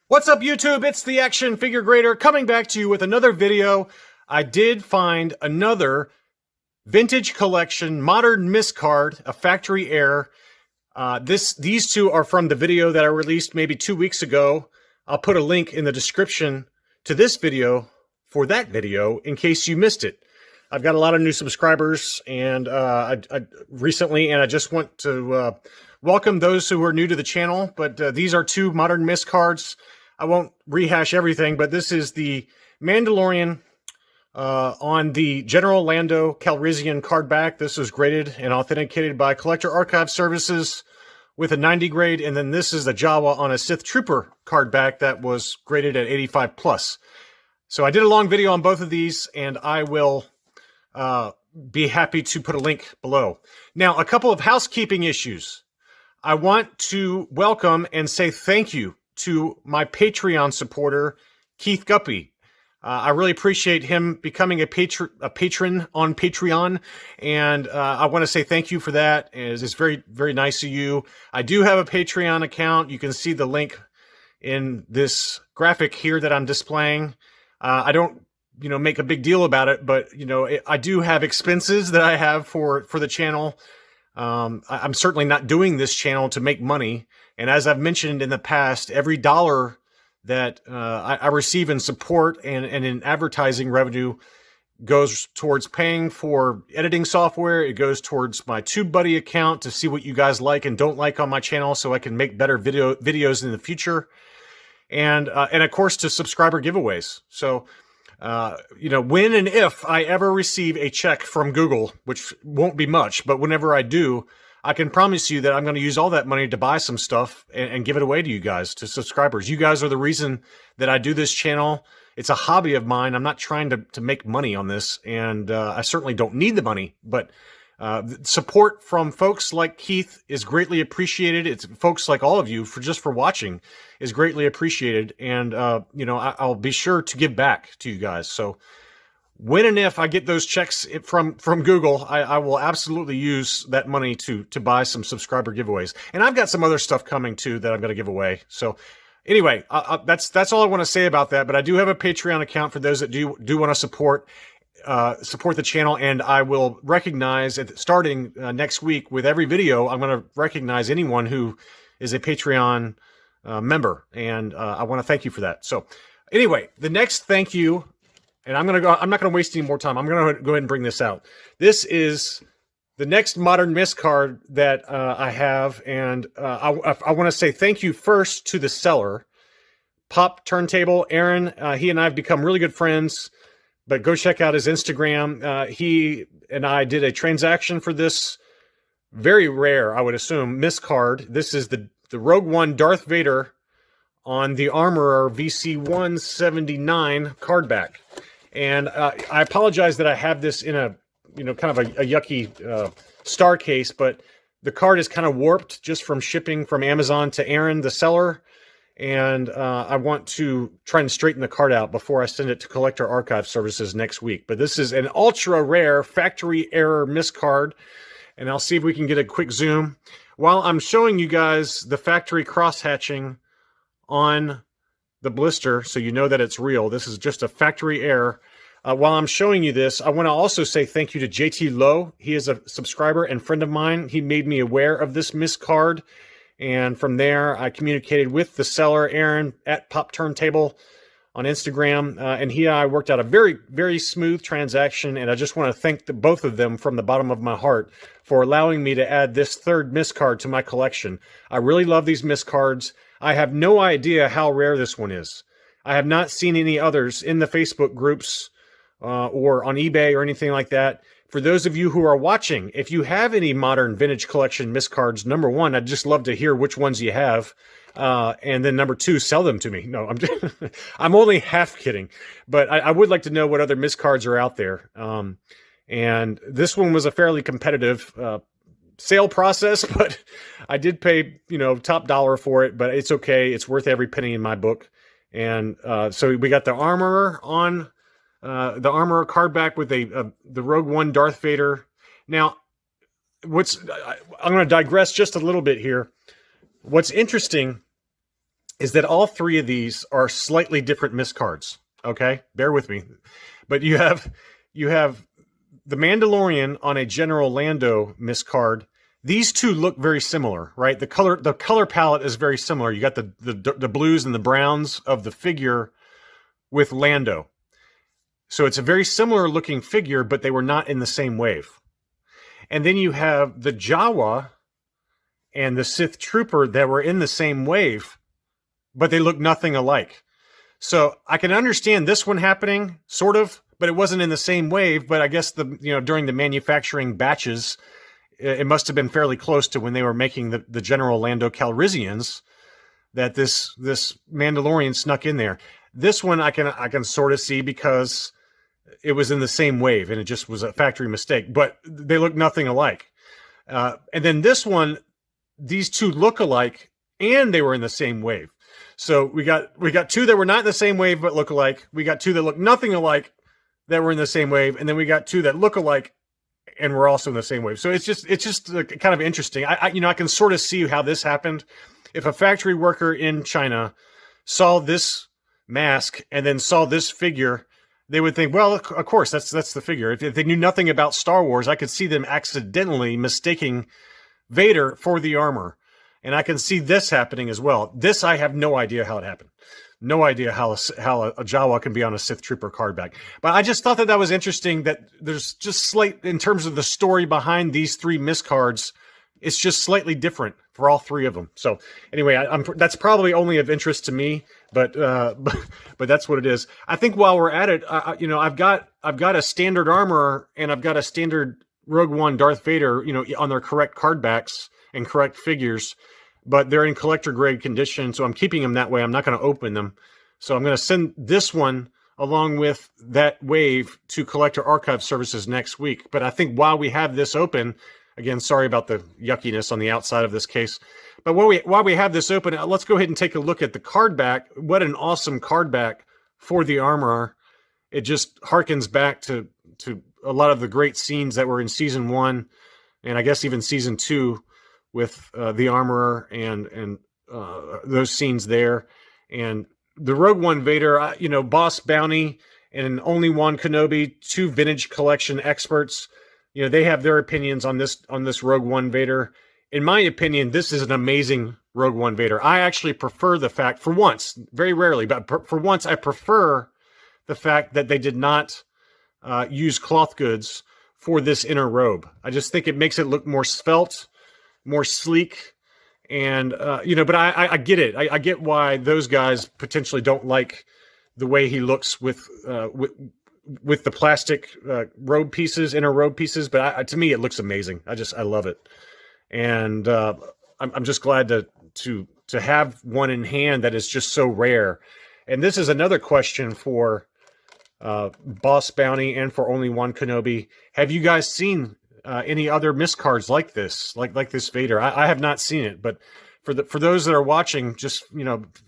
What's up, YouTube? It's the Action Figure Grader coming back to you with another video. I did find another vintage collection modern miscard, a factory error. These two are from the video that I released maybe 2 weeks ago. I'll put a link in the description to this video for that video in case you missed it. I've got a lot of new subscribers and recently, and I just want to welcome those who are new to the channel. But these are two modern miscards. I won't rehash everything, but this is the Mandalorian on the General Lando Calrissian card back. This was graded and authenticated by Collector Archive Services with a 90 grade, and then this is the Jawa on a Sith Trooper card back that was graded at 85 plus. So I did a long video on both of these, and I will be happy to put a link below. Now, a couple of housekeeping issues. I want to welcome and say thank you to my Patreon supporter, Keith Guppy. I really appreciate him becoming a patron on Patreon, and I want to say thank you for that. It's very, very nice of you. I do have a Patreon account. You can see the link in this graphic here that I'm displaying. I don't, make a big deal about it, but, I do have expenses that I have for the channel. I'm certainly not doing this channel to make money. And as I've mentioned in the past, every dollar that I receive in support and in advertising revenue goes towards paying for editing software. It goes towards my TubeBuddy account to see what you guys like and don't like on my channel so I can make better videos in the future. And of course, to subscriber giveaways. So, when and if I ever receive a check from Google, which won't be much, but whenever I do, I can promise you that I'm going to use all that money to buy some stuff and give it away to you guys, to subscribers. You guys are the reason that I do this channel. It's a hobby of mine. I'm not trying to make money on this, and I certainly don't need the money, but support from folks like Keith is greatly appreciated. It's folks like all of you for watching is greatly appreciated. And, I'll be sure to give back to you guys. So when and if I get those checks from Google, I will absolutely use that money to buy some subscriber giveaways. And I've got some other stuff coming too that I'm going to give away. So anyway, that's all I want to say about that. But I do have a Patreon account for those that do want to support the channel, and I will recognize starting next week with every video. I'm going to recognize anyone who is a Patreon member, and I want to thank you for that. So anyway, the next thank you, and I'm not going to waste any more time. I'm going to go ahead and bring this out. This is the next modern miscard that I have, and I want to say thank you first to the seller, Pop Turntable, Aaron. He and I have become really good friends. But go check out his Instagram. He and I did a transaction for this very rare, I would assume, miscard. This is the Rogue One Darth Vader on the Armorer VC 179 card back. And I apologize that I have this in a, kind of a yucky star case, but the card is kind of warped just from shipping from Amazon to Aaron, the seller. And I want to try and straighten the card out before I send it to Collector Archive Services next week. But this is an ultra rare factory error miscard, and I'll see if we can get a quick zoom. While I'm showing you guys the factory cross-hatching on the blister, so you know that it's real. This is just a factory error. While I'm showing you this, I want to also say thank you to JT Lowe. He is a subscriber and friend of mine. He made me aware of this miscard. And from there, I communicated with the seller, Aaron, at Pop Turntable on Instagram. And he and I worked out a very, very smooth transaction. And I just want to thank both of them from the bottom of my heart for allowing me to add this third miscard to my collection. I really love these miscards. I have no idea how rare this one is. I have not seen any others in the Facebook groups or on eBay or anything like that. For those of you who are watching, if you have any modern vintage collection miscards, number one, I'd just love to hear which ones you have. And then number two, sell them to me. No, I'm only half kidding. But I would like to know what other miscards are out there. And this one was a fairly competitive sale process, but I did pay, top dollar for it. But it's okay. It's worth every penny in my book. And so we got the Armorer on... the Armorer card back with the Rogue One Darth Vader. Now, I'm going to digress just a little bit here. What's interesting is that all three of these are slightly different miscards. Okay, bear with me. But you have the Mandalorian on a General Lando miscard. These two look very similar, right? The color palette is very similar. You got the blues and the browns of the figure with Lando. So it's a very similar looking figure, but they were not in the same wave. And then you have the Jawa and the Sith Trooper that were in the same wave, but they look nothing alike. So I can understand this one happening, sort of, but it wasn't in the same wave. But I guess during the manufacturing batches, it must have been fairly close to when they were making the General Lando Calrissians that this Mandalorian snuck in there. This one I can sort of see because it was in the same wave and it just was a factory mistake. But they look nothing alike. And then this one, these two look alike, and they were in the same wave. So we got two that were not in the same wave but look alike. We got two that look nothing alike that were in the same wave, and then we got two that look alike and were also in the same wave. So it's just kind of interesting. I can sort of see how this happened. If a factory worker in China saw this mask and then saw this figure, they would think, well, of course, that's the figure. If they knew nothing about Star Wars, I could see them accidentally mistaking Vader for the armor. And I can see this happening as well. This, I have no idea how it happened. No idea how a Jawa can be on a Sith Trooper card back. But I just thought that was interesting that there's just slight, in terms of the story behind these three miscards, it's just slightly different for all three of them. So anyway, that's probably only of interest to me, but that's what it is. I think while we're at it, I've got a standard armor and I've got a standard Rogue One Darth Vader, on their correct card backs and correct figures, but they're in collector grade condition. So I'm keeping them that way. I'm not going to open them. So I'm going to send this one along with that wave to Collector Archive Services next week. But I think while we have this open, again, sorry about the yuckiness on the outside of this case, but while we have this open, let's go ahead and take a look at the card back. What an awesome card back for the armor. It just harkens back to a lot of the great scenes that were in season 1 and I guess even season 2 with the armorer and those scenes there. And the Rogue One Vader, Boss Bounty and Only One Kenobi, two vintage collection experts, they have their opinions on this Rogue One Vader. In my opinion, this is an amazing Rogue One Vader. I actually prefer the fact, for once, very rarely, but for once, I prefer the fact that they did not use cloth goods for this inner robe. I just think it makes it look more svelte, more sleek, and but I get it. I get why those guys potentially don't like the way he looks with the plastic robe pieces, inner robe pieces. But to me, it looks amazing. I love it, and I'm just glad to have one in hand that is just so rare. And this is another question for Boss Bounty and for Only One Kenobi. Have you guys seen any other miscards like this, like this Vader? I have not seen it, but for those that are watching, just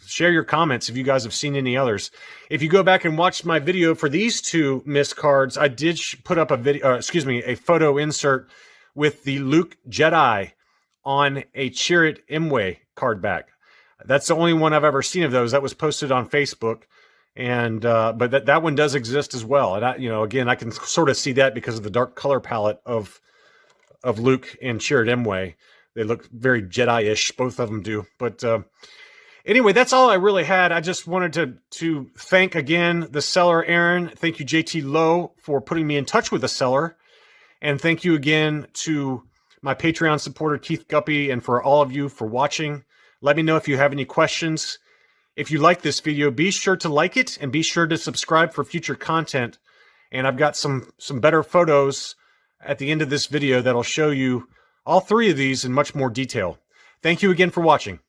share your comments if you guys have seen any others. If you go back and watch my video for these two miscards, I did put up a photo insert with the Luke Jedi on a Chirrut Imwe card back. That's the only one I've ever seen of those. That was posted on Facebook. And but that one does exist as well. And again, I can sort of see that because of the dark color palette of Luke and Chirrut Imwe. They look very Jedi-ish, both of them do. But anyway, that's all I really had. I just wanted to thank again the seller, Aaron. Thank you, JT Lowe, for putting me in touch with the seller. And thank you again to my Patreon supporter, Keith Guppy, and for all of you for watching. Let me know if you have any questions. If you like this video, be sure to like it and be sure to subscribe for future content. And I've got some better photos at the end of this video that'll show you all three of these in much more detail. Thank you again for watching.